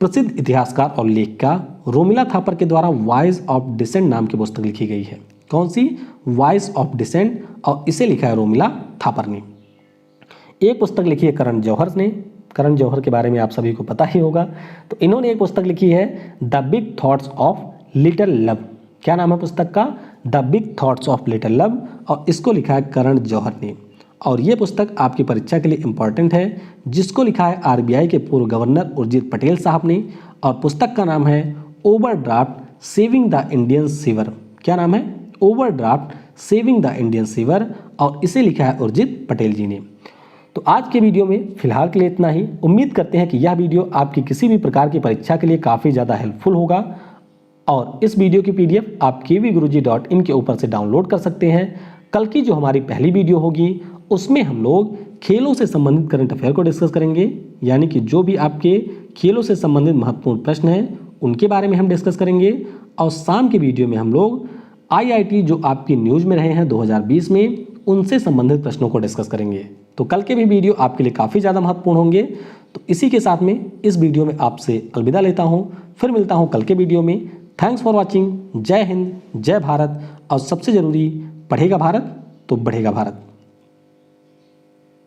प्रसिद्ध इतिहासकार और लेखिका रोमिला थापर के द्वारा वॉइस ऑफ डिसेंट नाम की पुस्तक लिखी गई है। कौन सी? वॉइस ऑफ डिसेंट, और इसे लिखा है रोमिला थापर ने। एक पुस्तक लिखी है करण जौहर ने। करण जौहर के बारे में आप सभी को पता ही होगा। तो इन्होंने एक पुस्तक लिखी है the big thoughts of little love. क्या नाम है पुस्तक का? The big thoughts of little love, और इसको लिखा है करण जौहर ने। और ये पुस्तक आपकी परीक्षा के लिए इंपॉर्टेंट है, जिसको लिखा है आरबीआई के पूर्व गवर्नर उर्जित पटेल साहब ने। और पुस्तक का नाम है overdraft saving the Indian sewer. क्या नाम है? Overdraft saving the Indian sewer, और इसे लिखा है उर्जित पटेल जी ने। तो आज के वीडियो में फिलहाल के लिए इतना ही। उम्मीद करते हैं कि यह वीडियो आपकी किसी भी प्रकार की परीक्षा के लिए काफ़ी ज़्यादा हेल्पफुल होगा। और इस वीडियो की पीडीएफ आप kvguruji.in के ऊपर से डाउनलोड कर सकते हैं। कल की जो हमारी पहली वीडियो होगी उसमें हम लोग खेलों से संबंधित करंट अफेयर को डिस्कस करेंगे, यानी कि जो भी आपके खेलों से संबंधित महत्वपूर्ण प्रश्न हैं उनके बारे में हम डिस्कस करेंगे। और शाम की वीडियो में हम लोग IIT जो आपकी न्यूज़ में रहे हैं 2020 में, उनसे संबंधित प्रश्नों को डिस्कस करेंगे। तो कल के भी वीडियो आपके लिए काफ़ी ज़्यादा महत्वपूर्ण होंगे। तो इसी के साथ में इस वीडियो में आपसे अलविदा लेता हूँ, फिर मिलता हूँ कल के वीडियो में। Thanks for watching. जय हिंद, जय भारत, और सबसे ज़रूरी, पढ़ेगा भारत तो बढ़ेगा भारत।